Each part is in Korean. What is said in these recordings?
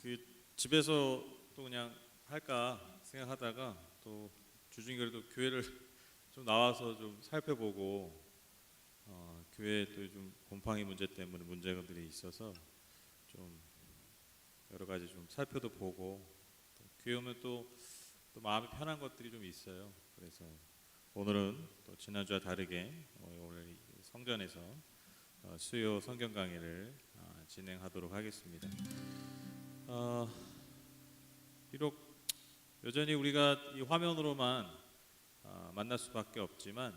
그 집에서 또 그냥 할까 생각하다가 또 주중에도 교회를 좀 나와서 좀 살펴보고 교회 또 좀 곰팡이 문제 때문에 문제들이 있어서 좀 여러 가지 좀 살펴도 보고 또 교회 오면 또 마음이 편한 것들이 좀 있어요. 그래서 오늘은 또 지난주와 다르게 오늘 이 성전에서 수요 성경 강의를 진행하도록 하겠습니다. 비록 여전히 우리가 이 화면으로만 만날 수밖에 없지만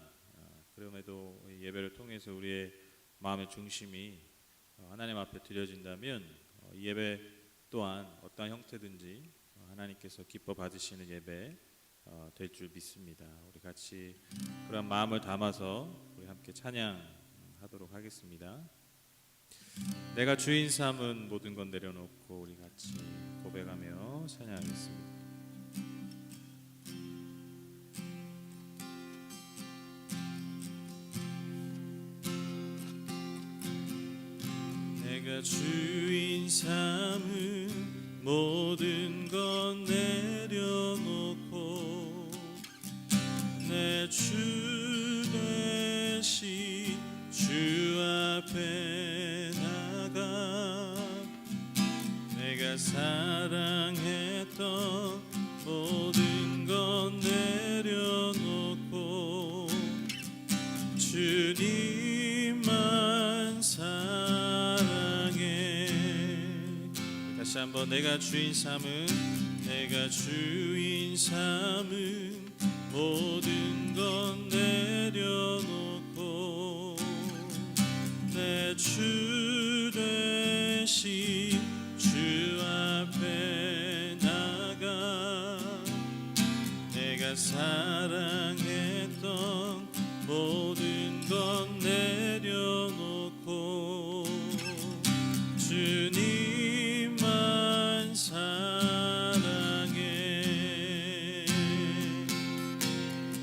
그럼에도 이 예배를 통해서 우리의 마음의 중심이 하나님 앞에 드려진다면 이 예배 또한 어떠한 형태든지 하나님께서 기뻐 받으시는 예배 될 줄 믿습니다. 우리 같이 그런 마음을 담아서 우리 함께 찬양하도록 하겠습니다. 내가 주인 삼은 모든 건 내려놓고 우리 같이 고백하며 찬양하겠습니다. 내가 주인 삼은 모든 건 내려놓고 내 주 대신 주 앞에 나가 내가 사랑했던 모든 건 내려놓고 주님만 사랑해. 다시 한번 내가 주인 삼은 모든 건 내려놓고 내 주 대신 주 앞에 나가 내가 사랑했던 모든 건 내려놓고 주님만 사랑해.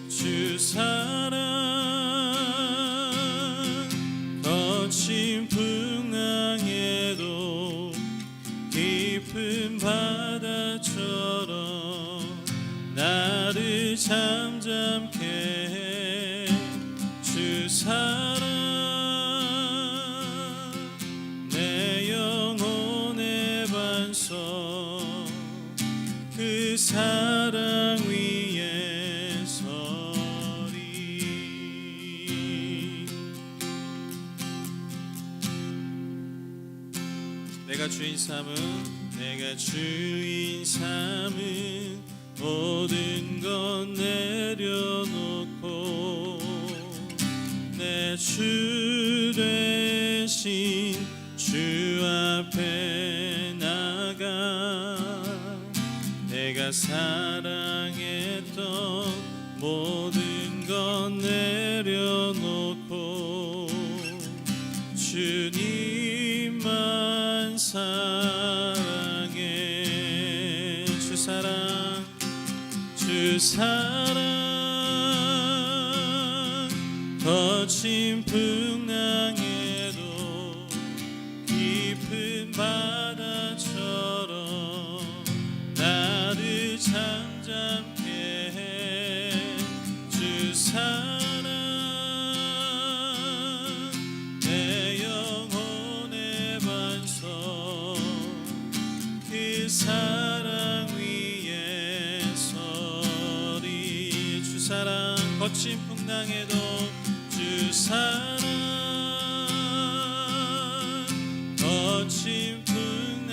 주 사랑 거친 풍랑에도 깊은 바다처럼 나를 잠잠케 해. 주 사랑 내 영혼의 반석 그 사랑 위에 서리. 내가 주인 삼은 모든 건 내려놓고 내 주 대신 주 앞에 나가 내가 사랑했던 모든 건 내려놓고 주님만 사랑해. 주 사랑 거친 풍랑에도 깊은 바다처럼 나를 잠잠케 해. 주 사랑 내 영혼의 반석 그 사랑 위에 서리. 주 사랑 거친 풍랑에도 주 사랑 거친 풍랑에도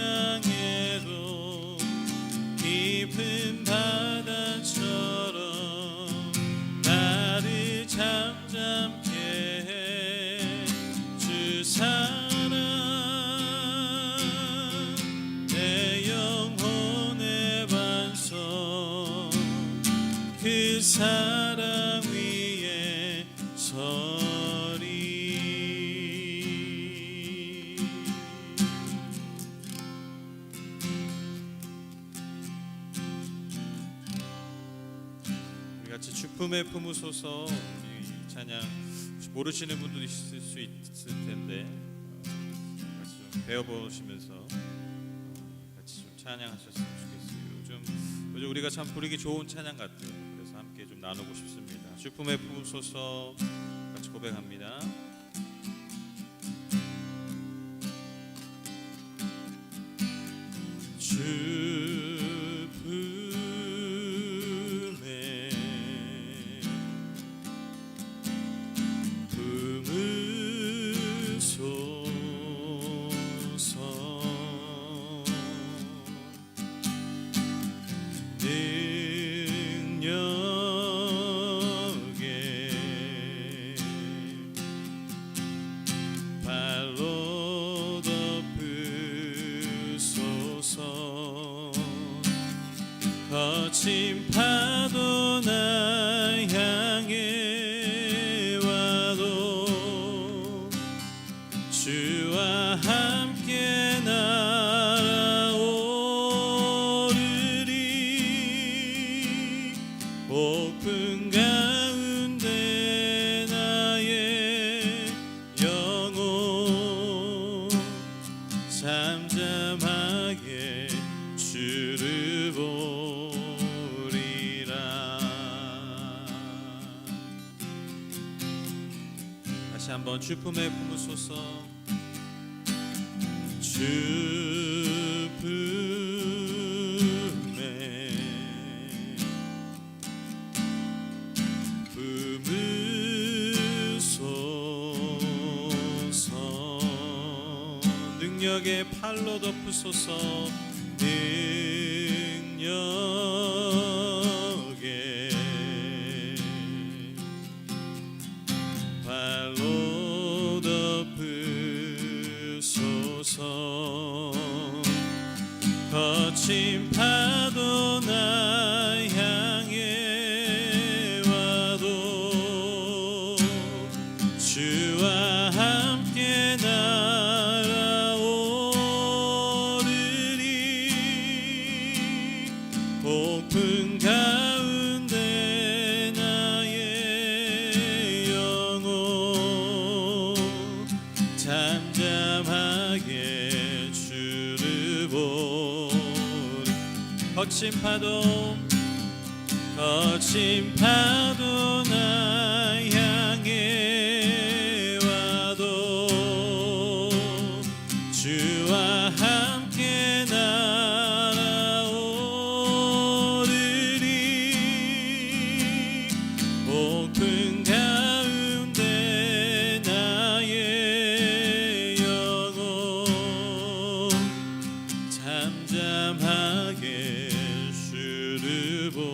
깊은 바다처럼 나를 잠잠케 해. 주 사랑 내 영혼의 반석 그 사랑 위에 서리. 우리 같이 주품에 품으소서. 이 찬양 모르시는 분들도 있을 수 있을 텐데 같이 좀 배워보시면서 같이 좀 찬양하셨으면 좋겠어요. 요즘 우리가 참 부르기 좋은 찬양 같아요. 그래서 함께 좀 나누고 싶습니다. 주 품에 품으소서 같이 고백합니다. 주 품에 품으소서 능력에 발로 덮으소서 거친 파도 나 향해 와도 주와 함께 날아오르리 폭풍 가운데 나의 영혼 잠잠하게 주를 보리라. 다시 한번 주 품에 품으소서. 주 품에 품으소서 능력의 팔로 덮으소서 능력의 발로 덮으소서 거친 파도 나 향해 와도 주와 함께 날아오르리 폭풍 가운데 나의 영혼 잠잠하게 주를 보리. 거친 파도 나 향해 와도 주와 함께 날아오르리 폭풍 가운데 나의 영혼 잠잠하게 주를 보리라.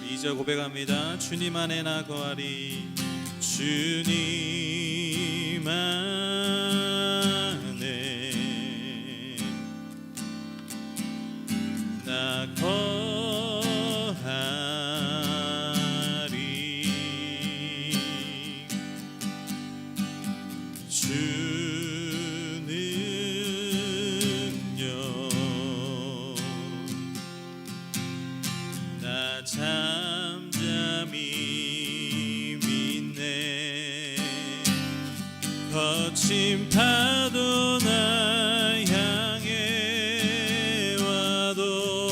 우리 2절 고백합니다. 주님 안에 나 거하리 주님 안에 나 거하리 주 능력 나 잠잠히 믿네 거친 파도 나 향해 와도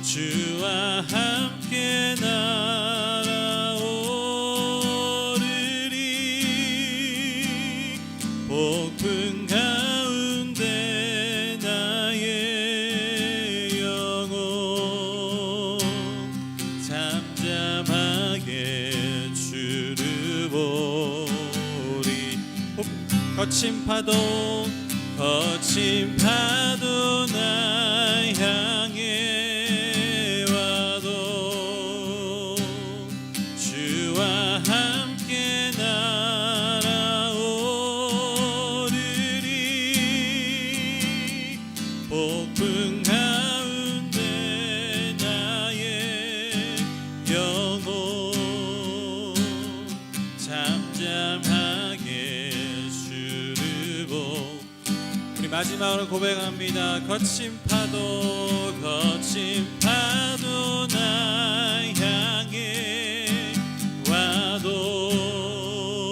주와 함께 날아오르리 폭풍 가운데 나의 영혼 잠잠하게 주를 보리. 거친 파도 나 향해 와도 주와 함께 날아오르리 폭풍 가운데 나의 영혼 잠잠하게 주를 보. 우리 마지막으로 고백합니다. 거친 파도 나 향해 와도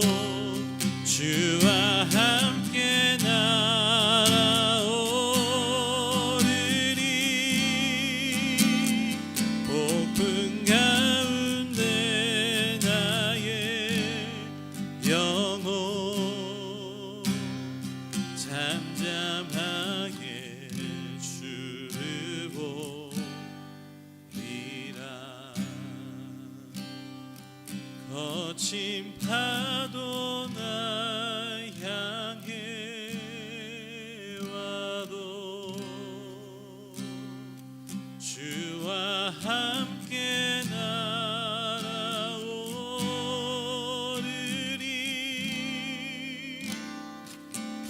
거친 파도 날 향해 와도 주와 함께 날아오르리.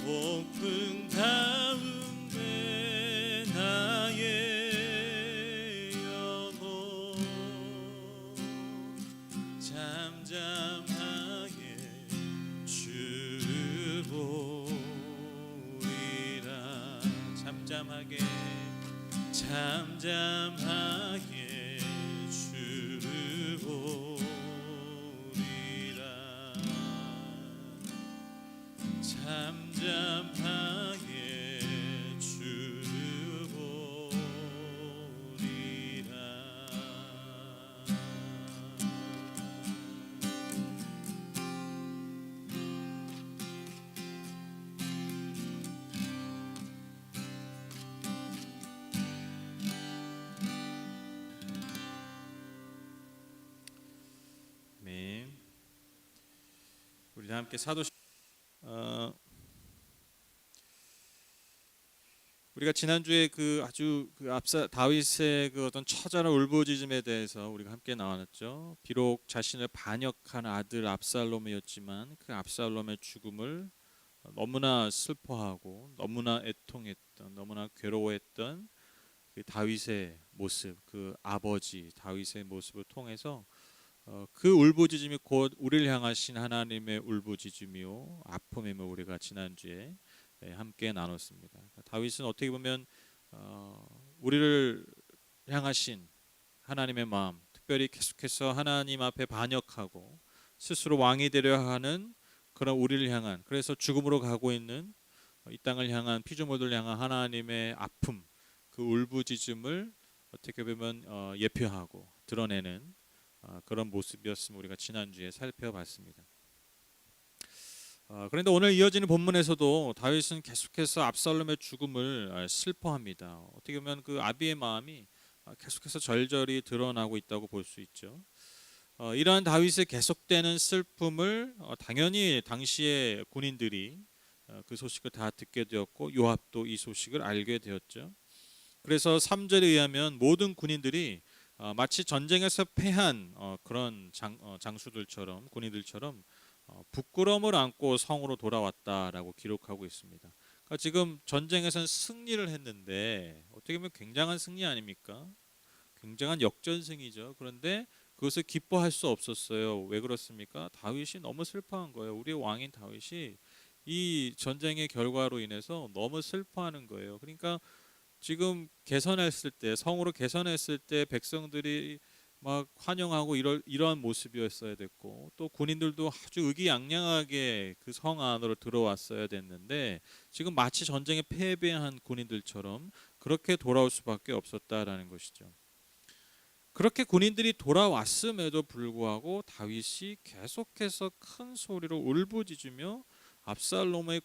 폭풍 가운데 나의 영혼 잠잠하게 주를 보리라. 잠잠하게 주를 보리라. 잠잠하게 주를 보리라. 아멘. 우리 다 함께 사도시 우리가 지난주에 앞서 다윗의 그 어떤 처절한 울부짖음에 대해서 우리가 함께 나눴죠. 비록 자신을 반역한 아들 압살롬이었지만 그 압살롬의 죽음을 너무나 슬퍼하고 너무나 애통했던, 너무나 괴로워했던 그 다윗의 모습, 그 아버지 다윗의 모습을 통해서 그 울부짖음이 곧 우리를 향하신 하나님의 울부짖음이요 아픔임을 우리가 지난주에 함께 나눴습니다. 다윗은 어떻게 보면 우리를 향하신 하나님의 마음, 특별히 계속해서 하나님 앞에 반역하고 스스로 왕이 되려 하는 그런 우리를 향한, 그래서 죽음으로 가고 있는 이 땅을 향한 피조물들을 향한 하나님의 아픔, 그 울부짖음을 어떻게 보면 예표하고 드러내는 그런 모습이었음을 우리가 지난주에 살펴봤습니다. 그런데 오늘 이어지는 본문에서도 다윗은 계속해서 압살롬의 죽음을 슬퍼합니다. 어떻게 보면 그 아비의 마음이 계속해서 절절히 드러나고 있다고 볼 수 있죠. 이러한 다윗의 계속되는 슬픔을 당연히 당시의 군인들이 그 소식을 다 듣게 되었고 요압도 이 소식을 알게 되었죠. 그래서 3절에 의하면 모든 군인들이 마치 전쟁에서 패한 그런 장수들처럼, 군인들처럼 부끄러움을 안고 성으로 돌아왔다라고 기록하고 있습니다. 그러니까 지금 전쟁에서는 승리를 했는데 어떻게 보면 굉장한 승리 아닙니까? 굉장한 역전승이죠. 그런데 그것을 기뻐할 수 없었어요. 왜 그렇습니까? 다윗이 너무 슬퍼한 거예요. 우리의 왕인 다윗이 이 전쟁의 결과로 인해서 너무 슬퍼하는 거예요. 그러니까 지금 개선했을 때, 성으로 개선했을 때 백성들이 막 환영하고 이러한 모습이었어야 됐고, 또 군인들도 아주 의기양양하게 그 성 안으로 들어왔어야 됐는데 지금 마치 전쟁에 패배한 군인들처럼 그렇게 돌아올 수밖에 없었다라는 것이죠. 그렇게 군인들이 돌아왔음에도 불구하고 다윗이 계속해서 큰 소리로 울부짖으며 압살롬의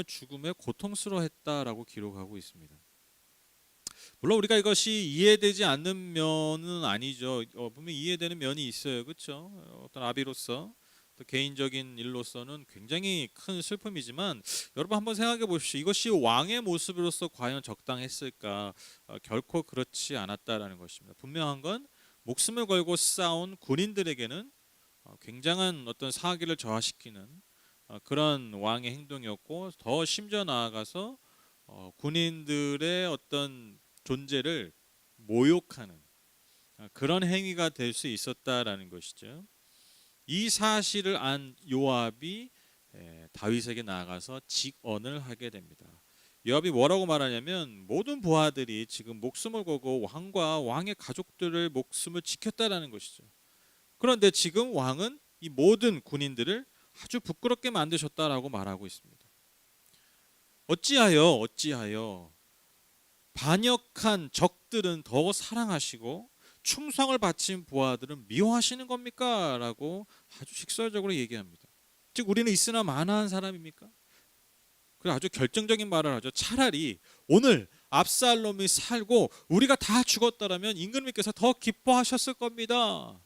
죽음에 고통스러워했다라고 기록하고 있습니다. 물론 우리가 이것이 이해되지 않는 면은 아니죠. 분명 이해되는 면이 있어요, 그렇죠? 어떤 아비로서, 또 개인적인 일로서는 굉장히 큰 슬픔이지만 여러분 한번 생각해 보십시오. 이것이 왕의 모습으로서 과연 적당했을까? 결코 그렇지 않았다라는 것입니다. 분명한 건 목숨을 걸고 싸운 군인들에게는 굉장한 어떤 사기를 저하시키는 그런 왕의 행동이었고, 더 심지어 나아가서 군인들의 어떤 존재를 모욕하는 그런 행위가 될 수 있었다라는 것이죠. 이 사실을 안 요압이 다윗에게 나아가서 직언을 하게 됩니다. 요압이 뭐라고 말하냐면 모든 부하들이 지금 목숨을 걸고 왕과 왕의 가족들의 목숨을 지켰다라는 것이죠. 그런데 지금 왕은 이 모든 군인들을 아주 부끄럽게 만드셨다라고 말하고 있습니다. 어찌하여 반역한 적들은 더 사랑하시고 충성을 바친 부하들은 미워하시는 겁니까? 라고 아주 직설적으로 얘기합니다. 즉 우리는 있으나 마나한 사람입니까? 그래서 아주 결정적인 말을 하죠. 차라리 오늘 압살롬이 살고 우리가 다 죽었다라면 임금님께서 더 기뻐하셨을 겁니다.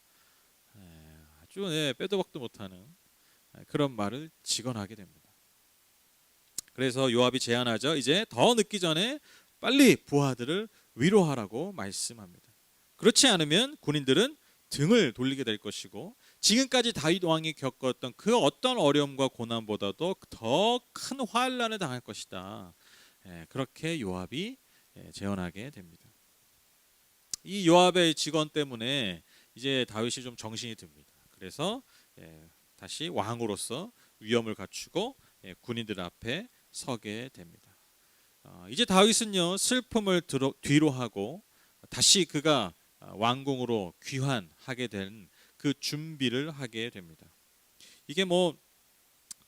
아주 빼도 박도 못하는 그런 말을 직언하게 됩니다. 그래서 요압이 제안하죠. 이제 더 늦기 전에 빨리 부하들을 위로하라고 말씀합니다. 그렇지 않으면 군인들은 등을 돌리게 될 것이고 지금까지 다윗 왕이 겪었던 그 어떤 어려움과 고난보다도 더 큰 환난을 당할 것이다. 그렇게 요압이 제언하게 됩니다. 이 요압의 직언 때문에 이제 다윗이 좀 정신이 듭니다. 그래서 다시 왕으로서 위엄을 갖추고 군인들 앞에 서게 됩니다. 이제 다윗은요 슬픔을 뒤로 하고 다시 그가 왕궁으로 귀환하게 된 그 준비를 하게 됩니다. 이게 뭐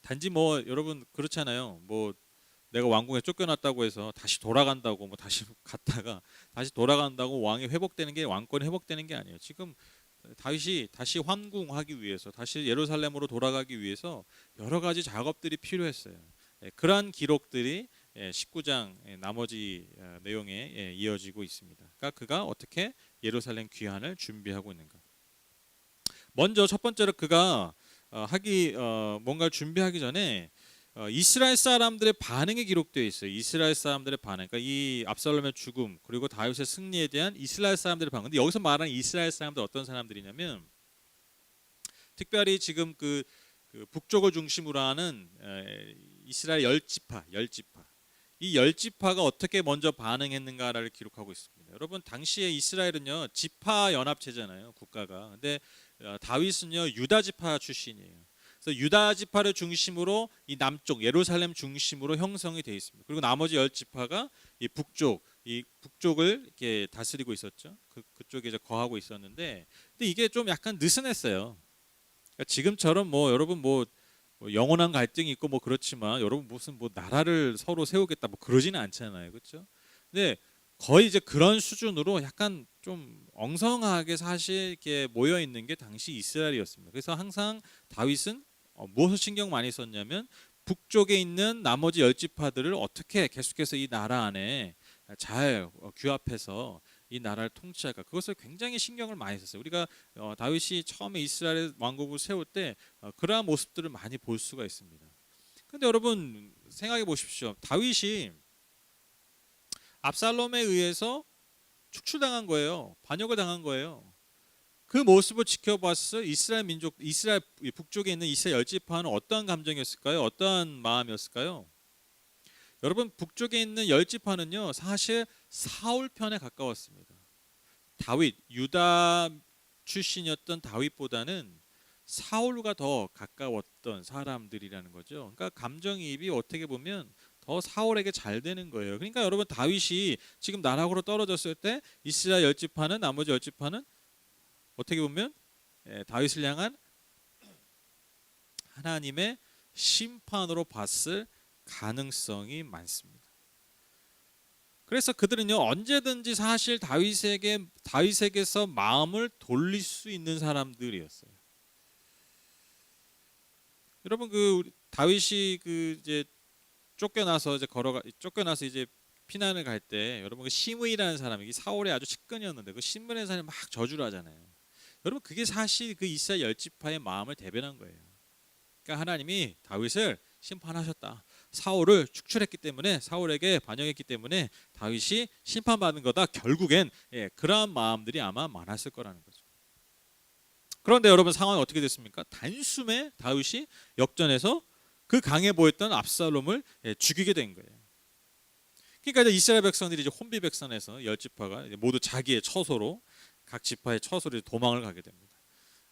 단지 뭐 여러분 그렇잖아요. 뭐 내가 왕궁에 쫓겨났다고 해서 다시 돌아간다고 뭐 다시 갔다가 다시 돌아간다고 왕이 회복되는 게 왕권이 회복되는 게 아니에요. 지금 다윗이 다시 환궁하기 위해서 다시 예루살렘으로 돌아가기 위해서 여러 가지 작업들이 필요했어요. 그러한 기록들이 19장 나머지 내용에 이어지고 있습니다. 그러니까 그가 어떻게 예루살렘 귀환을 준비하고 있는가. 먼저 첫 번째로 그가 뭔가를 준비하기 전에 이스라엘 사람들의 반응이 기록되어 있어요. 이스라엘 사람들의 반응. 그러니까 이 압살롬의 죽음 그리고 다윗의 승리에 대한 이스라엘 사람들의 반응. 근데 여기서 말하는 이스라엘 사람들 어떤 사람들이냐면 특별히 지금 그 북쪽을 중심으로 하는 이스라엘 열지파. 이 열지파가 어떻게 먼저 반응했는가를 기록하고 있습니다. 여러분 당시에 이스라엘은요 지파 연합체잖아요, 국가가. 근데 다윗은요 유다 지파 출신이에요. 그래서 유다 지파를 중심으로 이 남쪽 예루살렘 중심으로 형성이 되어 있습니다. 그리고 나머지 열 지파가 이 북쪽을 이렇게 다스리고 있었죠. 그쪽에 이제 거하고 있었는데, 근데 이게 좀 약간 느슨했어요. 그러니까 지금처럼 뭐 여러분 뭐 영원한 갈등이 있고 뭐 그렇지만 여러분 무슨 뭐 나라를 서로 세우겠다 뭐 그러지는 않잖아요, 그렇죠? 근데 거의 이제 그런 수준으로 약간 좀 엉성하게 사실 이렇게 모여 있는 게 당시 이스라엘이었습니다. 그래서 항상 다윗은 무엇을 신경 많이 썼냐면 북쪽에 있는 나머지 열 지파들을 어떻게 계속해서 이 나라 안에 잘 규합해서 이 나라를 통치할까, 그것을 굉장히 신경을 많이 썼어요. 우리가 다윗이 처음에 이스라엘 왕국을 세울 때 그러한 모습들을 많이 볼 수가 있습니다. 그런데 여러분 생각해 보십시오. 다윗이 압살롬에 의해서 축출당한 거예요. 반역을 당한 거예요. 그 모습을 지켜봤을 이스라엘 북쪽에 있는 이스라엘 열지파는 어떠한 감정이었을까요? 어떠한 마음이었을까요? 여러분 북쪽에 있는 열지파는요 사실 사울 편에 가까웠습니다. 다윗, 유다 출신이었던 다윗보다는 사울과 더 가까웠던 사람들이라는 거죠. 그러니까 감정이입이 어떻게 보면 더 사울에게 잘 되는 거예요. 그러니까 여러분 다윗이 지금 나락으로 떨어졌을 때 이스라엘 열지파는 나머지 열지파는 어떻게 보면 다윗을 향한 하나님의 심판으로 봤을 가능성이 많습니다. 그래서 그들은요 언제든지 사실 다윗에게서 마음을 돌릴 수 있는 사람들이었어요. 여러분 다윗이 이제 쫓겨나서 이제 피난을 갈 때 여러분 시므이라는 사람이 사울의 아주 측근이었는데 그 시므이라는 사람이 막 저주를 하잖아요. 여러분 그게 사실 그 이스라엘 열지파의 마음을 대변한 거예요. 그러니까 하나님이 다윗을 심판하셨다. 사울을 축출했기 때문에, 사울에게 반역했기 때문에 다윗이 심판받은 거다. 결국엔 그러한 마음들이 아마 많았을 거라는 거죠. 그런데 여러분 상황이 어떻게 됐습니까? 단숨에 다윗이 역전해서 그 강해 보였던 압살롬을 죽이게 된 거예요. 그러니까 이제 이스라엘 백성들이 이제 혼비백산해서 열 지파가 모두 자기의 처소로, 각 지파의 처소로 도망을 가게 됩니다.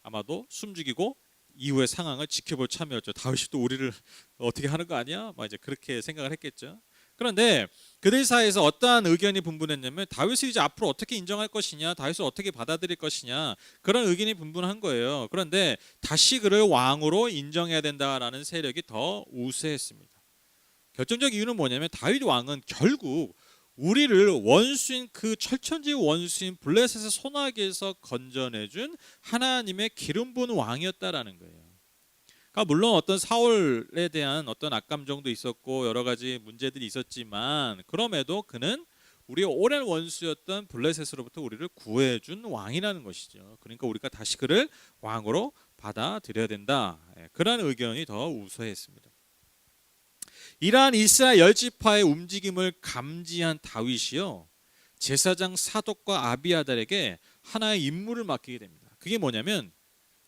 아마도 숨죽이고 이후의 상황을 지켜볼 참이었죠. 다윗이 또 우리를 어떻게 하는 거 아니야? 막 이제 그렇게 생각을 했겠죠. 그런데 그들 사이에서 어떠한 의견이 분분했냐면 다윗을 이제 앞으로 어떻게 인정할 것이냐, 다윗을 어떻게 받아들일 것이냐, 그런 의견이 분분한 거예요. 그런데 다시 그를 왕으로 인정해야 된다라는 세력이 더 우세했습니다. 결정적 이유는 뭐냐면 다윗 왕은 결국 우리를 원수인 그 철천지 원수인 블레셋의 손아귀에서 건져내준 하나님의 기름 부은 왕이었다라는 거예요. 그러니까 물론 어떤 사울에 대한 어떤 악감정도 있었고 여러 가지 문제들이 있었지만 그럼에도 그는 우리의 오랜 원수였던 블레셋으로부터 우리를 구해준 왕이라는 것이죠. 그러니까 우리가 다시 그를 왕으로 받아들여야 된다. 그런 의견이 더 우세했습니다. 이러한 이스라엘 열 지파의 움직임을 감지한 다윗이요, 제사장 사독과 아비아달에게 하나의 임무를 맡기게 됩니다. 그게 뭐냐면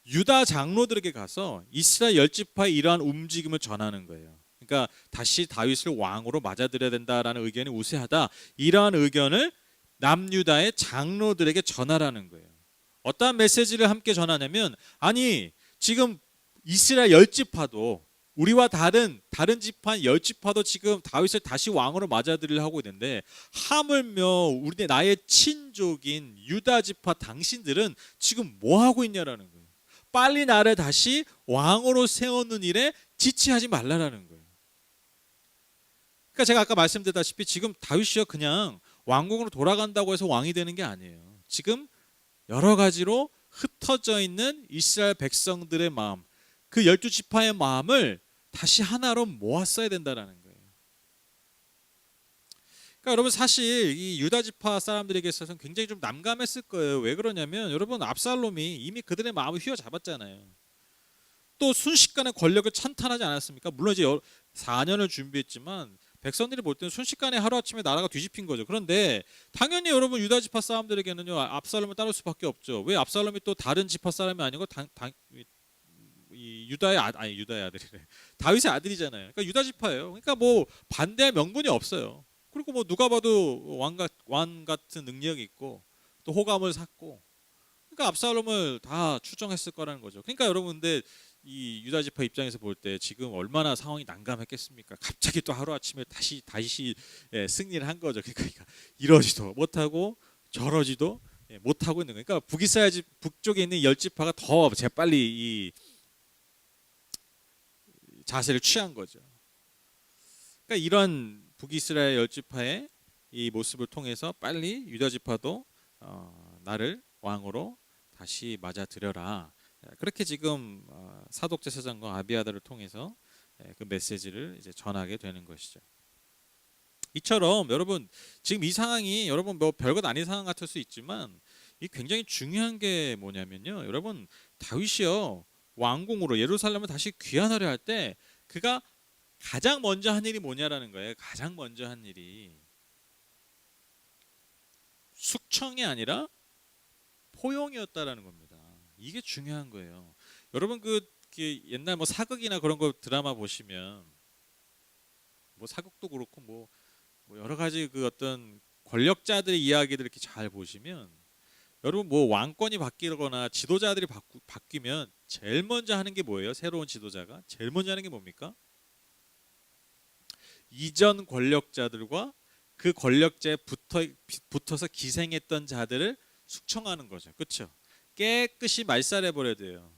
유다 장로들에게 가서 이스라엘 열 지파의 이러한 움직임을 전하는 거예요. 그러니까 다시 다윗을 왕으로 맞아들여야 된다라는 의견이 우세하다. 이러한 의견을 남유다의 장로들에게 전하라는 거예요. 어떠한 메시지를 함께 전하냐면, 아니 지금 이스라엘 열 지파도 우리와 다른 지파 열 지파도 지금 다윗을 다시 왕으로 맞아들이려 하고 있는데, 하물며 우리 나의 친족인 유다 지파 당신들은 지금 뭐 하고 있냐라는 거예요. 빨리 나를 다시 왕으로 세우는 일에 지체하지 말라라는 거예요. 그러니까 제가 아까 말씀드렸다시피 지금 다윗이요, 그냥 왕궁으로 돌아간다고 해서 왕이 되는 게 아니에요. 지금 여러 가지로 흩어져 있는 이스라엘 백성들의 마음, 그 12지파의 마음을 다시 하나로 모았어야 된다는 거예요. 그러니까 여러분, 사실 이 유다 지파 사람들에게 있어서는 굉장히 좀 난감했을 거예요. 왜 그러냐면 여러분, 압살롬이 이미 그들의 마음을 휘어잡았잖아요. 또 순식간에 권력을 찬탈하지 않았습니까? 물론 이제 4년을 준비했지만 백성들이 볼 때는 순식간에 하루아침에 나라가 뒤집힌 거죠. 그런데 당연히 여러분, 유다 지파 사람들에게는요, 압살롬을 따를 수밖에 없죠. 왜? 압살롬이 또 다른 지파 사람이 아니고 이 유다의 아들이래. 다윗의 아들이잖아요. 그러니까 유다 지파예요. 그러니까 뭐 반대할 명분이 없어요. 그리고 뭐 누가 봐도 왕 같은 능력이 있고 또 호감을 샀고, 그러니까 압살롬을 다 추종했을 거라는 거죠. 그러니까 여러분, 근데 이 유다 지파 입장에서 볼 때 지금 얼마나 상황이 난감했겠습니까? 갑자기 또 하루 아침에 다시 승리를 한 거죠. 그러니까 이러지도 못하고 저러지도 못하고 있는 거예요. 그러니까 북이스라엘 북쪽에 있는 열 지파가 더 재빨리 이 자세를 취한 거죠. 그러니까 이런 북이스라엘 열 지파의 이 모습을 통해서 빨리 유다 지파도 나를 왕으로 다시 맞아들여라. 그렇게 지금 사독 제사장과 아비아달을 통해서 그 메시지를 이제 전하게 되는 것이죠. 이처럼 여러분, 지금 이 상황이 여러분 뭐 별것 아닌 상황 같을 수 있지만 이 굉장히 중요한 게 뭐냐면요, 여러분, 다윗이요, 왕궁으로 예루살렘을 다시 귀환하려 할 때 그가 가장 먼저 한 일이 뭐냐라는 거예요. 가장 먼저 한 일이 숙청이 아니라 포용이었다라는 겁니다. 이게 중요한 거예요. 여러분, 그 옛날 뭐 사극이나 그런 거 드라마 보시면, 뭐 사극도 그렇고 뭐 여러 가지 그 어떤 권력자들의 이야기들 이렇게 잘 보시면, 여러분 뭐 왕권이 바뀌거나 지도자들이 바뀌면 제일 먼저 하는 게 뭐예요? 새로운 지도자가 제일 먼저 하는 게 뭡니까? 이전 권력자들과 그 권력자에 붙어서 기생했던 자들을 숙청하는 거죠. 그렇죠? 깨끗이 말살해 버려야 돼요.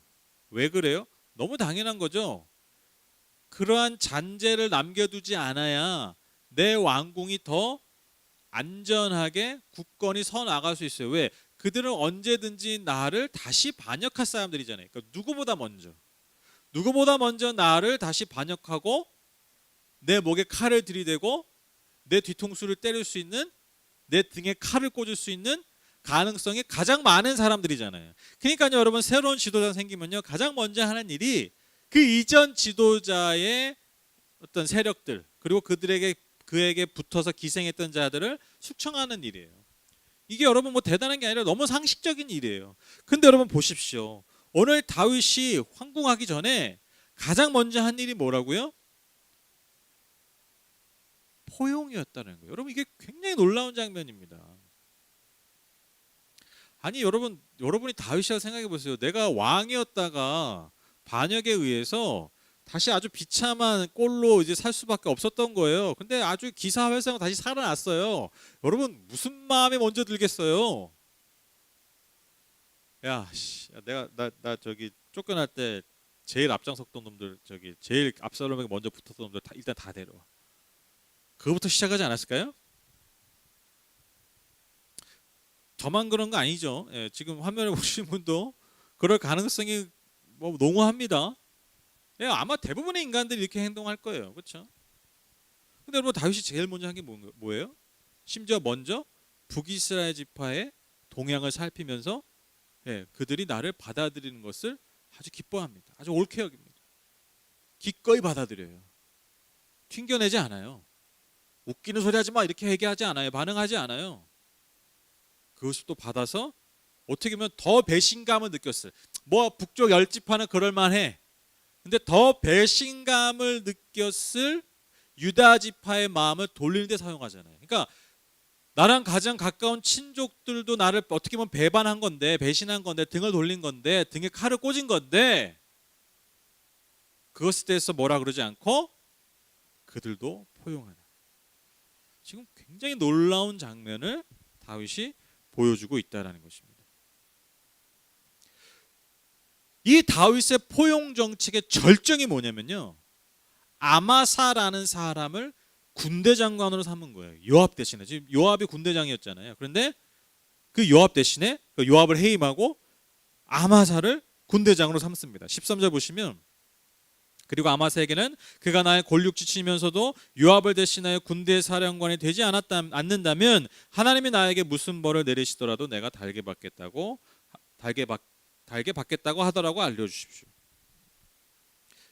왜 그래요? 너무 당연한 거죠. 그러한 잔재를 남겨두지 않아야 내 왕궁이 더 안전하게 굳건히 서 나갈 수 있어요. 왜? 그들은 언제든지 나를 다시 반역할 사람들이잖아요. 그러니까 누구보다 먼저 나를 다시 반역하고 내 목에 칼을 들이대고 내 뒤통수를 때릴 수 있는, 내 등에 칼을 꽂을 수 있는 가능성이 가장 많은 사람들이잖아요. 그러니까요, 여러분, 새로운 지도자 생기면요, 가장 먼저 하는 일이 그 이전 지도자의 어떤 세력들, 그리고 그에게 붙어서 기생했던 자들을 숙청하는 일이에요. 이게 여러분 뭐 대단한 게 아니라 너무 상식적인 일이에요. 근데 여러분 보십시오. 오늘 다윗이 황궁하기 전에 가장 먼저 한 일이 뭐라고요? 포용이었다는 거예요. 여러분, 이게 굉장히 놀라운 장면입니다. 아니 여러분이 다윗이라 생각해 보세요. 내가 왕이었다가 반역에 의해서 다시 아주 비참한 꼴로 이제 살 수밖에 없었던 거예요. 근데 아주 기사회생하고 다시 살아났어요. 여러분, 무슨 마음이 먼저 들겠어요? 야, 나 저기 쫓겨날 때 제일 앞장섰던 놈들, 저기 제일 압살롬에게 먼저 붙었던 놈들 일단 다 데려와. 그거부터 시작하지 않았을까요? 저만 그런 거 아니죠. 지금 화면을 보시는 분도 그럴 가능성이 뭐 농후합니다. 아마 대부분의 인간들이 이렇게 행동할 거예요. 그렇죠? 근데 여러분, 다윗이 제일 먼저 한 게 뭐예요? 심지어 먼저 북이스라엘 지파의 동향을 살피면서 그들이 나를 받아들이는 것을 아주 기뻐합니다. 아주 옳게 여깁니다. 기꺼이 받아들여요. 튕겨내지 않아요. 웃기는 소리 하지 마 이렇게 얘기하지 않아요. 반응하지 않아요. 그것을 또 받아서 어떻게 보면 더 배신감을 느꼈어요. 뭐 북쪽 열 지파는 그럴만해. 근데 더 배신감을 느꼈을 유다 지파의 마음을 돌리는 데 사용하잖아요. 그러니까 나랑 가장 가까운 친족들도 나를 어떻게 보면 배반한 건데, 배신한 건데, 등을 돌린 건데, 등에 칼을 꽂은 건데, 그것에 대해서 뭐라 그러지 않고 그들도 포용하는, 지금 굉장히 놀라운 장면을 다윗이 보여주고 있다는 것입니다. 이 다윗의 포용 정책의 절정이 뭐냐면요, 아마사라는 사람을 군대 장관으로 삼은 거예요. 요압 대신에. 지금 요압이 군대장이었잖아요. 그런데 그 요압 대신에 그 요압을 해임하고 아마사를 군대장으로 삼습니다. 13절 보시면, 그리고 아마사에게는 그가 나의 골육지치면서도 요압을 대신하여 군대 사령관이 되지 않는다면 하나님이 나에게 무슨 벌을 내리시더라도 내가 달게 받겠다고 하더라고 알려주십시오.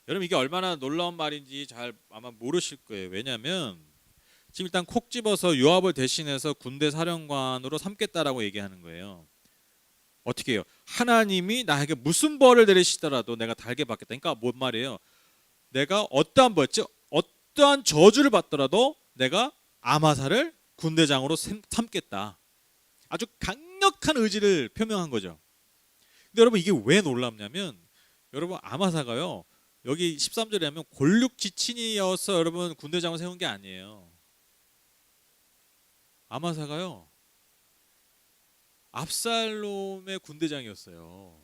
여러분, 이게 얼마나 놀라운 말인지 잘 아마 모르실 거예요. 왜냐하면 지금 일단 콕 집어서 요압을 대신해서 군대 사령관으로 삼겠다라고 얘기하는 거예요. 어떻게 해요? 하나님이 나에게 무슨 벌을 내리시더라도 내가 달게 받겠다. 그러니까 뭔 말이에요? 내가 어떠한 벌, 즉 어떠한 저주를 받더라도 내가 아마사를 군대장으로 삼겠다. 아주 강력한 의지를 표명한 거죠. 근데 여러분, 이게 왜 놀랍냐면, 여러분, 아마사가요, 여기 13절에 하면 골육지친이어서 여러분 군대장을 세운 게 아니에요. 아마사가요, 압살롬의 군대장이었어요.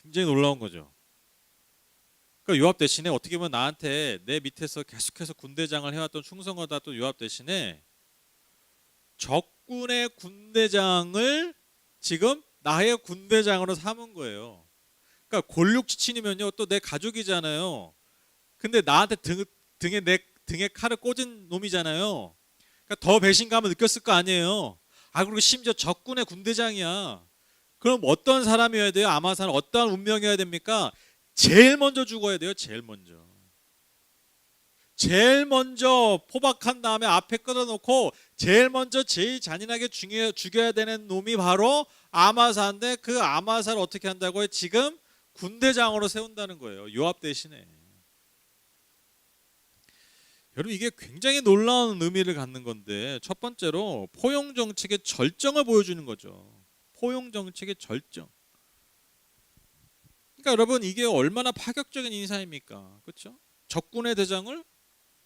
굉장히 놀라운 거죠. 그러니까 요압 대신에 어떻게 보면 나한테 내 밑에서 계속해서 군대장을 해왔던 충성하다 또 요압 대신에 적군의 군대장을 지금 나의 군대장으로 삼은 거예요. 그러니까 골육지친이면요, 또 내 가족이잖아요. 근데 나한테 등에 칼을 꽂은 놈이잖아요. 그러니까 더 배신감을 느꼈을 거 아니에요. 그리고 심지어 적군의 군대장이야. 그럼 어떤 사람이어야 돼요? 아마사는 어떠한 운명이어야 됩니까? 제일 먼저 죽어야 돼요. 제일 먼저 포박한 다음에 앞에 끌어놓고 제일 먼저 제일 잔인하게 죽여야 되는 놈이 바로 아마사인데, 그 아마사를 어떻게 한다고요? 지금 군대장으로 세운다는 거예요. 요압 대신에. 여러분, 이게 굉장히 놀라운 의미를 갖는 건데, 첫 번째로 포용 정책의 절정을 보여주는 거죠. 포용 정책의 절정. 그러니까 여러분, 이게 얼마나 파격적인 인사입니까? 그렇죠? 적군의 대장을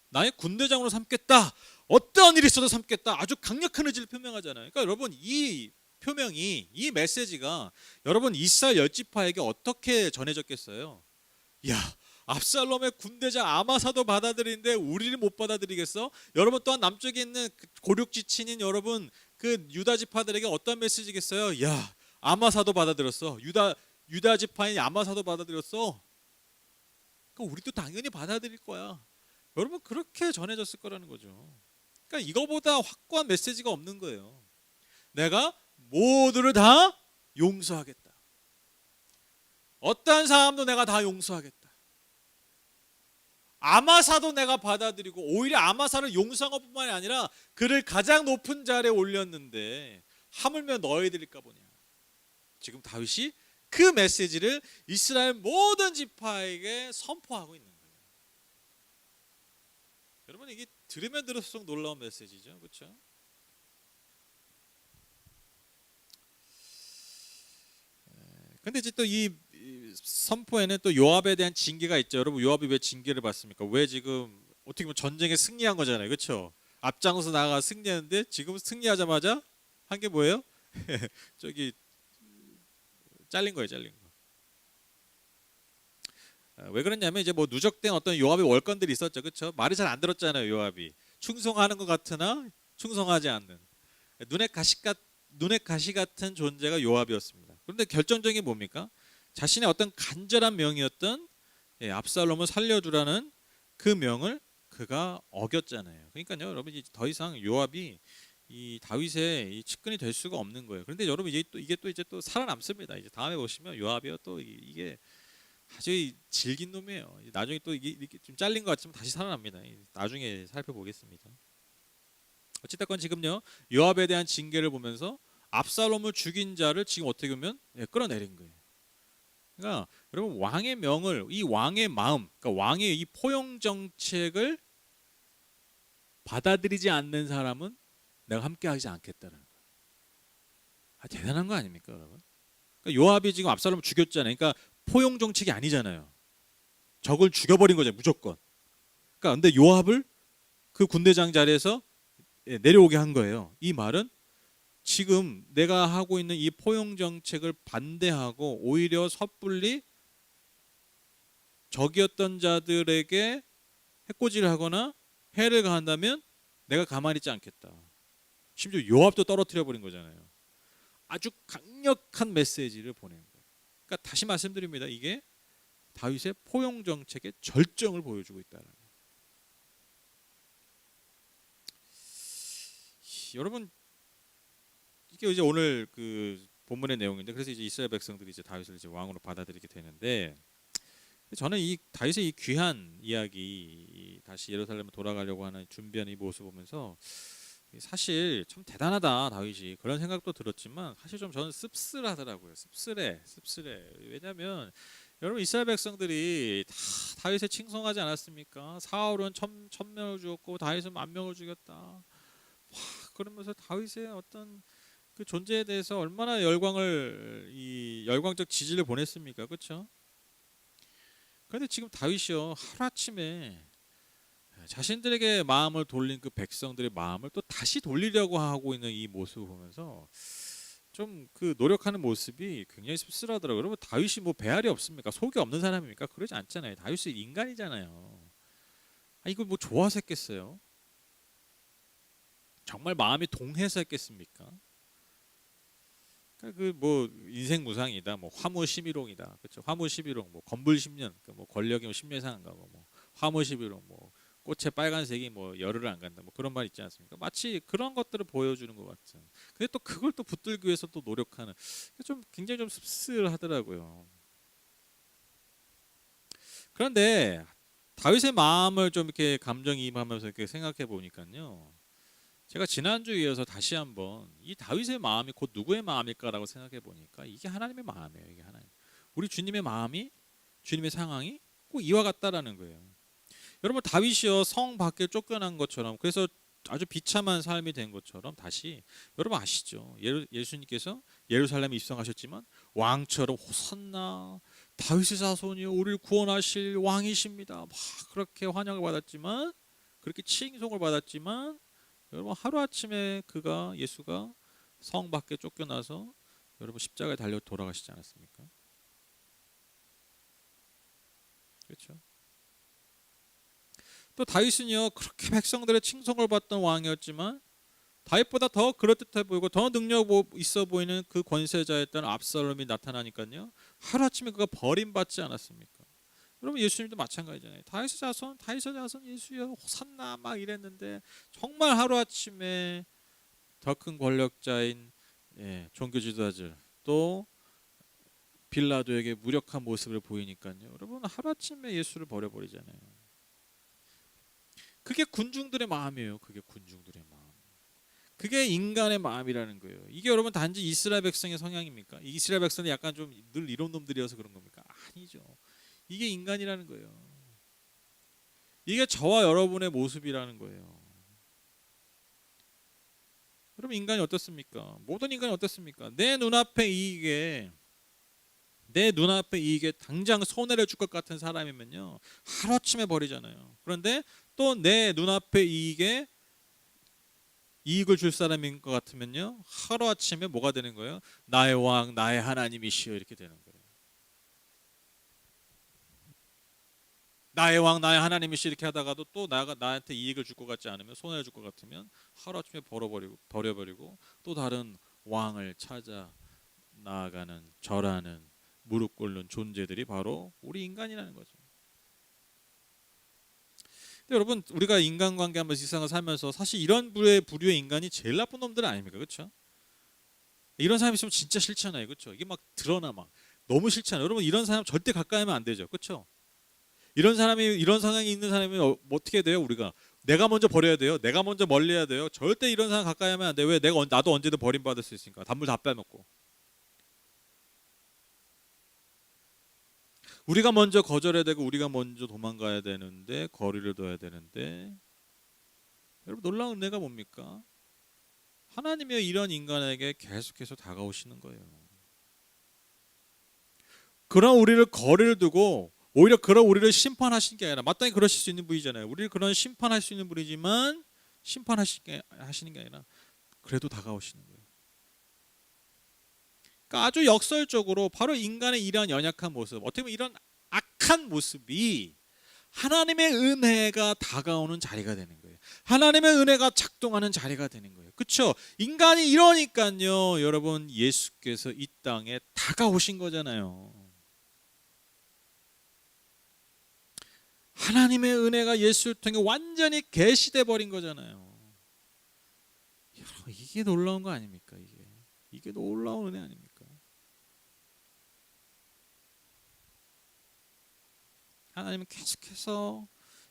나의 군대장으로 삼겠다. 어떠한 일이 있어도 삼겠다. 아주 강력한 의지를 표명하잖아요. 그러니까 여러분, 이 표명이, 이 메시지가 여러분 이스라엘 열 지파에게 어떻게 전해졌겠어요? 야, 압살롬의 군대장 아마사도 받아들이는데 우리를 못 받아들이겠어? 여러분, 또한 남쪽에 있는 고륙지친인 여러분 그 유다 지파들에게 어떤 메시지겠어요? 야, 아마사도 받아들였어. 유다 지파인 아마사도 받아들였어. 그러니까 우리도 당연히 받아들일 거야. 여러분, 그렇게 전해졌을 거라는 거죠. 그러니까 이거보다 확고한 메시지가 없는 거예요. 내가 모두를 다 용서하겠다. 어떠한 사람도 내가 다 용서하겠다. 아마사도 내가 받아들이고, 오히려 아마사를 용서한 것뿐만이 아니라 그를 가장 높은 자리에 올렸는데 하물며 너희들일까 보냐. 지금 다윗이 그 메시지를 이스라엘 모든 지파에게 선포하고 있는 거예요. 여러분, 이게 들으면 들을수록 놀라운 메시지죠, 그렇죠? 근데 이제 또 이 선포에는 또 요압에 대한 징계가 있죠. 여러분, 요압이 왜 징계를 받습니까? 왜 지금 어떻게 보면 전쟁에 승리한 거잖아요, 그렇죠? 앞장서 나가 승리했는데 지금 승리하자마자 한 게 뭐예요? 저기 잘린 거예요. 왜 그랬냐면, 이제 뭐 누적된 어떤 요압의 월권들이 있었죠, 그렇죠? 말이 잘 안 들었잖아요, 요압이. 충성하는 것 같으나 충성하지 않는 눈에 가시 같은 존재가 요압이었습니다. 그런데 결정적인 게 뭡니까? 자신의 어떤 간절한 명이었던 압살롬을 살려두라는 그 명을 그가 어겼잖아요. 그러니까요, 여러분, 더 이상 요압이 이 다윗의 이 측근이 될 수가 없는 거예요. 그런데 여러분 이게 또 이제 또 살아남습니다. 이제 다음에 보시면 요압이요 또 이게 아주 질긴 놈이에요. 나중에 또 이게 좀 잘린 것 같지만 다시 살아납니다. 나중에 살펴보겠습니다. 어찌됐건 지금요 요압에 대한 징계를 보면서 압살롬을 죽인 자를 지금 어떻게 보면 끌어내린 거예요. 그러니까 여러분 왕의 명을 이 왕의 마음, 그러니까 왕의 이 포용 정책을 받아들이지 않는 사람은 내가 함께하지 않겠다는 거예요. 대단한 거 아닙니까, 여러분? 그러니까 요압이 지금 압살롬을 죽였잖아요. 그러니까 포용 정책이 아니잖아요. 적을 죽여버린 거죠, 무조건. 그러니까 근데 요압을 그 군대장 자리에서 내려오게 한 거예요. 이 말은 지금 내가 하고 있는 이 포용 정책을 반대하고 오히려 섣불리 적이었던 자들에게 해코지를 하거나 해를 가한다면 내가 가만히 있지 않겠다. 심지어 요압도 떨어뜨려 버린 거잖아요. 아주 강력한 메시지를 보낸 거예요. 그러니까 다시 말씀드립니다. 이게 다윗의 포용 정책의 절정을 보여주고 있다는 거예요. 여러분 이게 이제 오늘 그 본문의 내용인데 그래서 이제 이스라엘 백성들이 이제 다윗을 이제 왕으로 받아들이게 되는데 저는 이 다윗의 이 귀한 이야기 다시 예루살렘에 돌아가려고 하는 준비하는 이 모습 보면서 사실 참 대단하다 다윗이 그런 생각도 들었지만 사실 좀 저는 씁쓸하더라고요. 씁쓸해. 왜냐하면 여러분 이스라엘 백성들이 다 다윗에 칭송하지 않았습니까? 사울은 천명을 죽였고 다윗은 10,000명을 죽였다. 와, 그러면서 다윗의 어떤 그 존재에 대해서 얼마나 열광적 지지를 보냈습니까? 그렇죠? 그런데 지금 다윗이요 하루아침에 자신들에게 마음을 돌린 그 백성들의 마음을 또 다시 돌리려고 하고 있는 이 모습을 보면서 좀 그 노력하는 모습이 굉장히 씁쓸하더라고요. 여러분 다윗이 뭐 배알이 없습니까? 속이 없는 사람입니까? 그러지 않잖아요. 다윗은 인간이잖아요. 이걸 뭐 좋아서 했겠어요? 정말 마음이 동해서 했겠습니까? 그 뭐 인생 무상이다, 뭐 화무 11홍이다, 그렇죠? 화무 11홍, 뭐 건불 10년, 뭐 권력이 뭐 10년 이상 안 가고, 뭐 화무 11홍, 뭐 꽃의 빨간색이 뭐 열흘을 안 간다, 뭐 그런 말 있지 않습니까? 마치 그런 것들을 보여주는 것 같은. 근데 또 그걸 또 붙들기 위해서 또 노력하는. 좀 굉장히 좀 씁쓸하더라고요. 그런데 다윗의 마음을 좀 이렇게 감정이입하면서 이렇게 생각해 보니까요. 제가 지난주에 이어서 다시 한번 이 다윗의 마음이 곧 누구의 마음일까라고 생각해 보니까 이게 하나님의 마음이에요. 이게 하나님. 우리 주님의 마음이 주님의 상황이 꼭 이와 같다라는 거예요. 여러분 다윗이요 성 밖에 쫓겨난 것처럼 그래서 아주 비참한 삶이 된 것처럼 다시 여러분 아시죠? 예수님께서 예루살렘에 입성하셨지만 왕처럼 호산나 다윗의 자손이요 우리를 구원하실 왕이십니다. 막 그렇게 환영을 받았지만 그렇게 칭송을 받았지만 여러분 하루아침에 예수가 성 밖에 쫓겨나서 여러분 십자가에 달려 돌아가시지 않았습니까? 그렇죠? 또 다윗은요 그렇게 백성들의 칭송을 받던 왕이었지만 다윗보다 더 그럴듯해 보이고 더 능력 있어 보이는 그 권세자였던 압살롬이 나타나니까요 하루아침에 그가 버림받지 않았습니까? 여러분 예수님도 마찬가지잖아요. 다윗의 자손 예수여 호산나 막 이랬는데 정말 하루아침에 더 큰 권력자인 종교 지도자들 또 빌라도에게 무력한 모습을 보이니까요. 여러분 하루아침에 예수를 버려버리잖아요. 그게 군중들의 마음이에요. 그게 군중들의 마음. 그게 인간의 마음이라는 거예요. 이게 여러분 단지 이스라엘 백성의 성향입니까? 이스라엘 백성이 약간 좀 늘 이런 놈들이어서 그런 겁니까? 아니죠. 이게 인간이라는 거예요. 이게 저와 여러분의 모습이라는 거예요. 여러분 인간이 어떻습니까? 모든 인간이 어떻습니까? 내 눈앞에 이익에 당장 손해를 줄 것 같은 사람이면요 하루아침에 버리잖아요. 그런데 또 내 눈앞에 이익을 줄 사람인 것 같으면요 하루아침에 뭐가 되는 거예요? 나의 왕 나의 하나님이시여 이렇게 되는 거예요. 나의 왕 나의 하나님이시 이렇게 하다가도 또 나한테 이익을 줄 것 같지 않으면 손해를 줄 것 같으면 하루아침에 버려버리고 또 다른 왕을 찾아 나아가는 절하는 무릎 꿇는 존재들이 바로 우리 인간이라는 거죠. 근데 여러분 우리가 인간관계 하면서 세상을 살면서 사실 이런 부류의 인간이 제일 나쁜 놈들 아닙니까? 그렇죠? 이런 사람이 있으면 진짜 싫잖아요. 그렇죠? 이게 막 드러나 막 너무 싫잖아요. 여러분 이런 사람 절대 가까이 하면 안 되죠. 그렇죠? 이런 사람이 이런 성향이 있는 사람이 어떻게 돼요? 우리가 내가 먼저 버려야 돼요. 내가 먼저 멀리해야 돼요. 절대 이런 사람 가까이 하면 안 돼. 왜? 나도 언제든 버림받을 수 있으니까. 단물 다 빼먹고. 우리가 먼저 거절해야 되고 우리가 먼저 도망가야 되는데 거리를 둬야 되는데 여러분 놀라운 은혜가 뭡니까? 하나님이 이런 인간에게 계속해서 다가오시는 거예요. 그런 우리를 거리를 두고 오히려 그런 우리를 심판하신 게 아니라 마땅히 그러실 수 있는 분이잖아요. 우리를 그런 심판할 수 있는 분이지만 하시는 게 아니라 그래도 다가오시는 거예요. 그러니까 아주 역설적으로 바로 인간의 이러한 연약한 모습, 어떻게 보면 이런 악한 모습이 하나님의 은혜가 다가오는 자리가 되는 거예요. 하나님의 은혜가 작동하는 자리가 되는 거예요. 그렇죠? 인간이 이러니까요. 여러분 예수께서 이 땅에 다가오신 거잖아요. 하나님의 은혜가 예수를 통해 완전히 계시돼 버린 거잖아요. 여러분 이게 놀라운 거 아닙니까? 이게 놀라운 은혜 아닙니까? 하나님은 계속해서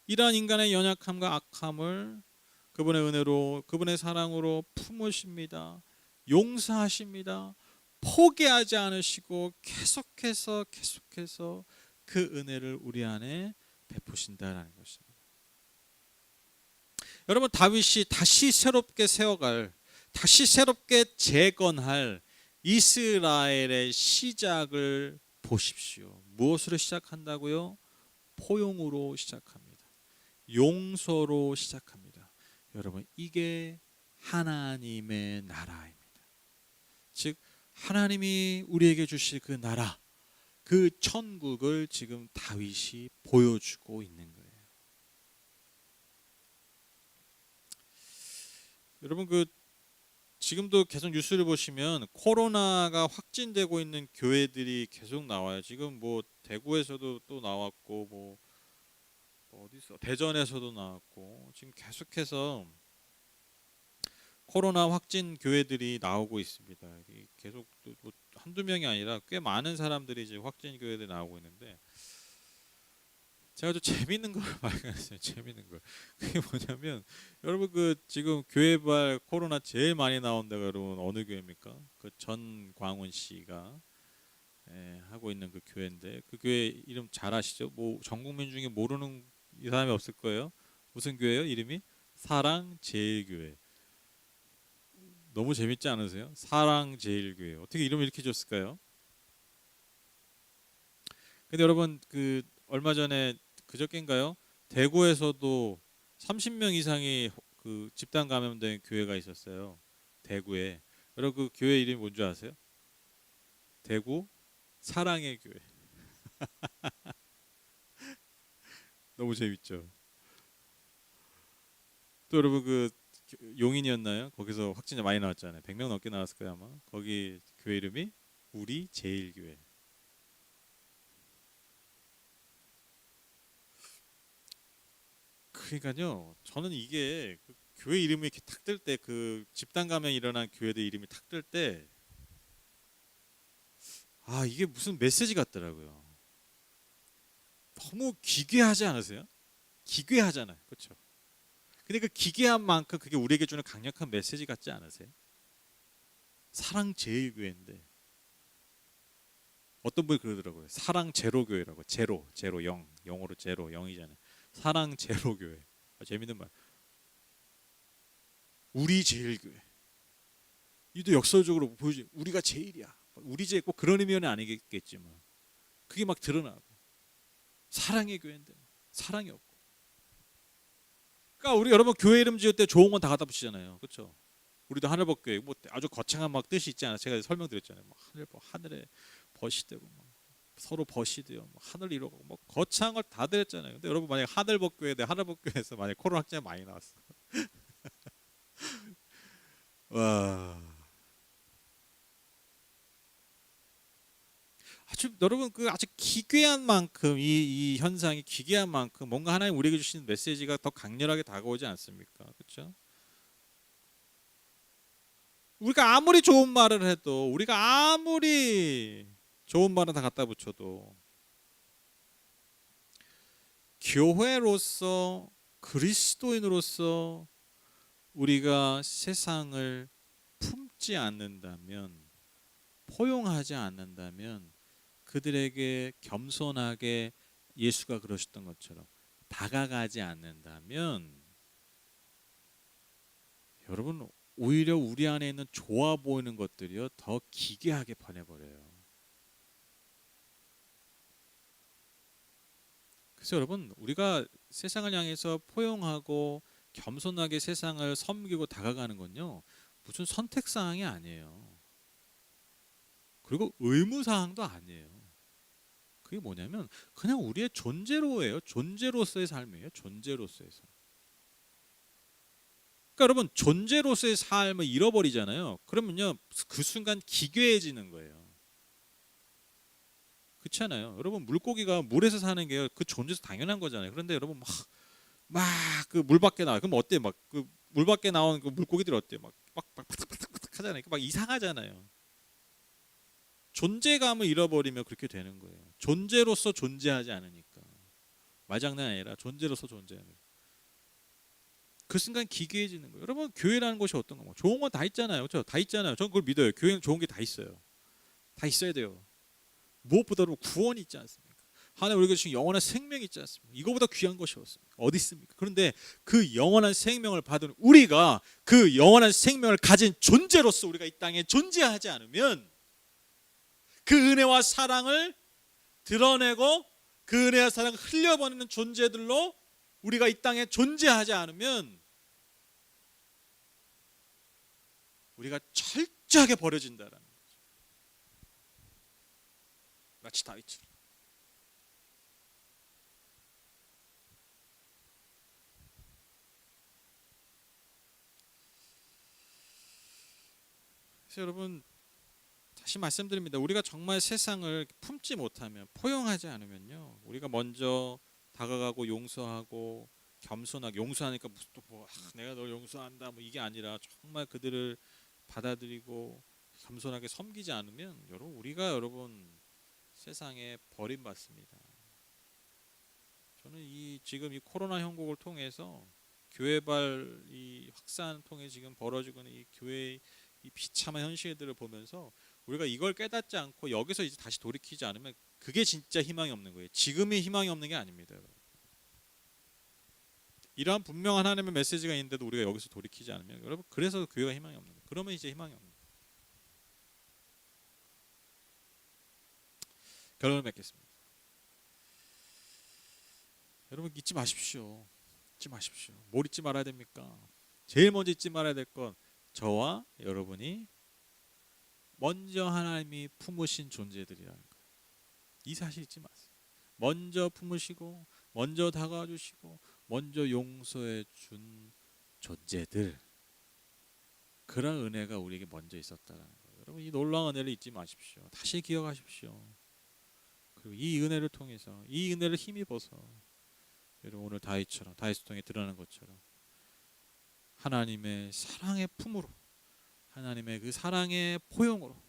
이러한 인간의 연약함과 악함을 그분의 은혜로 그분의 사랑으로 품으십니다. 용서하십니다. 포기하지 않으시고 계속해서 그 은혜를 우리 안에 베푸신다라는 것입니다. 여러분 다윗이 다시 새롭게 세워갈, 다시 새롭게 재건할 이스라엘의 시작을 보십시오. 무엇으로 시작한다고요? 포용으로 시작합니다. 용서로 시작합니다. 여러분 이게 하나님의 나라입니다. 즉 하나님이 우리에게 주실 그 나라, 그 천국을 지금 다윗이 보여주고 있는 거예요. 여러분 지금도 계속 뉴스를 보시면 코로나가 확진되고 있는 교회들이 계속 나와요. 지금 뭐 대구에서도 또 나왔고 뭐 어디서 대전에서도 나왔고 지금 계속해서 코로나 확진 교회들이 나오고 있습니다. 계속 뭐 한두 명이 아니라 꽤 많은 사람들이 이제 확진 교회들이 나오고 있는데 제가 좀 재밌는 걸 발견했어요. 재밌는 걸. 그게 뭐냐면 여러분 지금 교회발 코로나 제일 많이 나온 데가 여러분 어느 교회입니까? 그 전광훈 씨가 하고 있는 그 교회인데 그 교회 이름 잘 아시죠? 뭐 전 국민 중에 모르는 이 사람이 없을 거예요. 무슨 교회요? 이름이 사랑제일교회. 너무 재밌지 않으세요? 사랑제일교회. 어떻게 이름을 이렇게 줬을까요? 근데 여러분 얼마 전에 그저께인가요? 대구에서도 30명 이상이 그 집단 감염된 교회가 있었어요. 대구에. 여러분 그 교회 이름이 뭔지 아세요? 대구 사랑의 교회. 너무 재밌죠. 또 여러분 용인이었나요? 거기서 확진자 많이 나왔잖아요. 100명 넘게 나왔을 거예요 아마. 거기 교회 이름이 우리 제일교회. 그러니까요. 저는 이게 교회 이름이 이렇게 탁 뜰 때 그 집단 감염 일어난 교회들 이름이 탁 뜰 때 이게 무슨 메시지 같더라고요. 너무 기괴하지 않으세요? 기괴하잖아요. 그렇죠? 근데 그 기괴한 만큼 그게 우리에게 주는 강력한 메시지 같지 않으세요? 사랑 제일 교회인데 어떤 분이 그러더라고요. 사랑 제로 교회라고. 제로 0. 영어로 제로 0이잖아요. 사랑 제로 교회. 재밌는 말. 우리 제일 교회. 이도 역설적으로 보여주. 우리가 제일이야. 우리 제일 꼭 그런 의미는 아니겠지만 그게 막 드러나고 사랑의 교회인데 사랑이 없고. 그러니까 우리 여러분 교회 이름 지을 때 좋은 건 다 갖다 붙이잖아요. 그렇죠? 우리도 하늘법교회 뭐 아주 거창한 막 뜻이 있지 않아요? 제가 설명드렸잖아요. 뭐 하늘에 벗이 되고 막 서로 벗이 되어 뭐 하늘 이루고 뭐 거창한 걸 다 드렸잖아요. 근데 여러분 만약 하늘법교회에서 만약 코로나 확진자 많이 나왔어. 와. 아주 여러분 그 아주 기괴한 만큼 이 현상이 기괴한 만큼 뭔가 하나님 우리에게 주시는 메시지가 더 강렬하게 다가오지 않습니까? 그렇죠? 우리가 아무리 좋은 말을 해도 우리가 아무리 좋은 말을 다 갖다 붙여도 교회로서 그리스도인으로서 우리가 세상을 품지 않는다면 포용하지 않는다면 그들에게 겸손하게 예수가 그러셨던 것처럼 다가가지 않는다면 여러분 오히려 우리 안에 있는 좋아 보이는 것들이요 더 기괴하게 변해버려요. 그래서 여러분 우리가 세상을 향해서 포용하고 겸손하게 세상을 섬기고 다가가는 건요 무슨 선택사항이 아니에요. 그리고 의무사항도 아니에요. 그게 뭐냐면 그냥 우리의 존재로예요. 존재로서의 삶이에요. 존재로서의 삶. 그러니까 여러분 존재로서의 삶을 잃어버리잖아요. 그러면요 그 순간 기괴해지는 거예요. 그렇잖아요. 여러분 물고기가 물에서 사는 게 그 존재에서 당연한 거잖아요. 그런데 여러분 막 그 물 밖에 나와. 그럼 어때? 막 그 물 밖에 나온 그 물고기들 어때? 막 바삭바삭 하잖아요. 막 이상하잖아요. 존재감을 잃어버리면 그렇게 되는 거예요. 존재로서 존재하지 않으니까. 말장난 아니라 존재로서 존재하는. 그 순간 기괴해지는 거예요. 여러분 교회라는 것이 어떤 거? 뭐 좋은 건 다 있잖아요. 그렇죠? 다 있잖아요. 저는 그걸 믿어요. 교회는 좋은 게 다 있어요. 다 있어야 돼요. 무엇보다도 구원이 있지 않습니까? 하나님 우리에게 주신 영원한 생명이 있지 않습니까? 이거보다 귀한 것이 없습니까? 어디 있습니까? 그런데 그 영원한 생명을 받은 우리가 그 영원한 생명을 가진 존재로서 우리가 이 땅에 존재하지 않으면 그 은혜와 사랑을 드러내고 그 은혜와 사랑을 흘려보내는 존재들로 우리가 이 땅에 존재하지 않으면 우리가 철저하게 버려진다라는 거죠. 마치 다윗처럼. 그래서 여러분 다시 말씀드립니다. 우리가 정말 세상을 품지 못하면 포용하지 않으면요 우리가 먼저 다가가고 용서하고 겸손하게 용서하니까 무슨 내가 널 용서한다 뭐 이게 아니라 정말 그들을 받아들이고 겸손하게 섬기지 않으면 여러분 우리가 여러분 세상에 버림받습니다. 저는 지금 이 코로나 형국을 통해서 교회발 이 확산 통해 지금 벌어지고 있는 이 교회의 이 비참한 현실들을 보면서 우리가 이걸 깨닫지 않고 여기서 이제 다시 돌이키지 않으면 그게 진짜 희망이 없는 거예요. 지금이 희망이 없는 게 아닙니다. 여러분. 이러한 분명한 하나님의 메시지가 있는데도 우리가 여기서 돌이키지 않으면 여러분 그래서 교회가 희망이 없는 거예요. 그러면 이제 희망이 없는 거예요. 결론을 맺겠습니다. 여러분 잊지 마십시오. 잊지 마십시오. 뭘 잊지 말아야 됩니까? 제일 먼저 잊지 말아야 될 건 저와 여러분이 먼저 하나님이 품으신 존재들이라는 거예요. 이 사실 잊지 마세요. 먼저 품으시고 먼저 다가와 주시고 먼저 용서해 준 존재들 그런 은혜가 우리에게 먼저 있었다는 거예요. 여러분 이 놀라운 은혜를 잊지 마십시오. 다시 기억하십시오. 그리고 이 은혜를 통해서 이 은혜를 힘입어서 여러분 오늘 다윗을 통해 드러난 것처럼 하나님의 사랑의 품으로 하나님의 그 사랑의 포용으로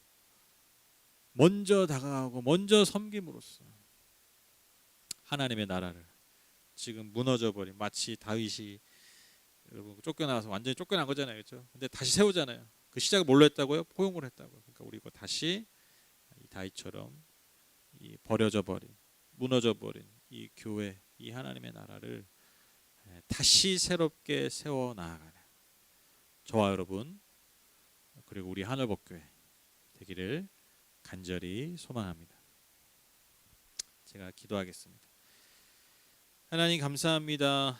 먼저 다가가고 먼저 섬김으로써 하나님의 나라를 지금 무너져버린 마치 다윗이 여러분 쫓겨나서 완전히 쫓겨난 거잖아요. 그렇죠? 근데 다시 세우잖아요. 그 시작을 뭘로 했다고요? 포용을 했다고요. 그러니까 우리가 다시 이 다윗처럼 이 버려져 버린 무너져 버린 이 교회 이 하나님의 나라를 다시 새롭게 세워 나아가는 저와 여러분 그리고 우리 하늘복교회 되기를 간절히 소망합니다. 제가 기도하겠습니다. 하나님 감사합니다.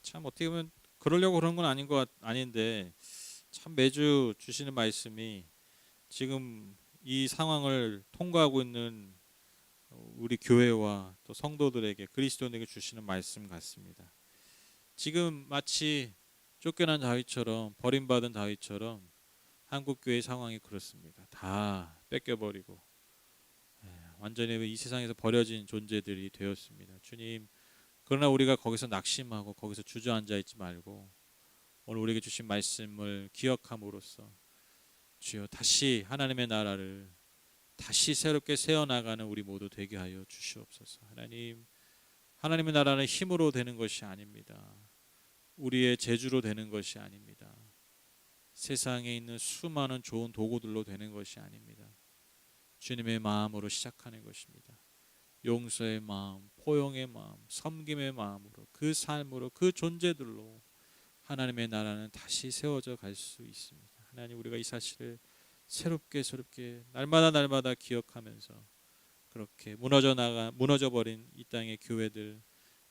참 어떻게 보면 그러려고 그런 건 아닌데 참 매주 주시는 말씀이 지금 이 상황을 통과하고 있는 우리 교회와 또 성도들에게 그리스도인에게 주시는 말씀 같습니다. 지금 마치 쫓겨난 다윗처럼 버림받은 다윗처럼 한국 교회 상황이 그렇습니다. 다 뺏겨버리고 완전히 이 세상에서 버려진 존재들이 되었습니다. 주님, 그러나 우리가 거기서 낙심하고 거기서 주저앉아 있지 말고 오늘 우리에게 주신 말씀을 기억함으로써 주여 다시 하나님의 나라를 다시 새롭게 세워나가는 우리 모두 되게 하여 주시옵소서. 하나님, 하나님의 나라는 힘으로 되는 것이 아닙니다. 우리의 재주로 되는 것이 아닙니다. 세상에 있는 수많은 좋은 도구들로 되는 것이 아닙니다. 주님의 마음으로 시작하는 것입니다. 용서의 마음, 포용의 마음, 섬김의 마음으로 그 삶으로 그 존재들로 하나님의 나라는 다시 세워져 갈 수 있습니다. 하나님, 우리가 이 사실을 새롭게 날마다 기억하면서 그렇게 무너져 버린 이 땅의 교회들,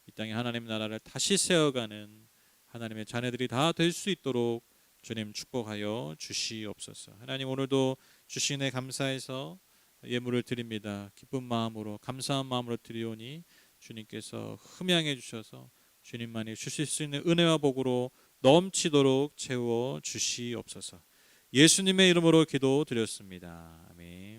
이 땅의 하나님 나라를 다시 세워가는 하나님의 자녀들이 다 될 수 있도록 주님 축복하여 주시옵소서. 하나님, 오늘도 주신 애 감사해서 예물을 드립니다. 기쁜 마음으로 감사한 마음으로 드리오니 주님께서 흠양해 주셔서 주님만이 주실 수 있는 은혜와 복으로 넘치도록 채워 주시옵소서. 예수님의 이름으로 기도드렸습니다. 아멘.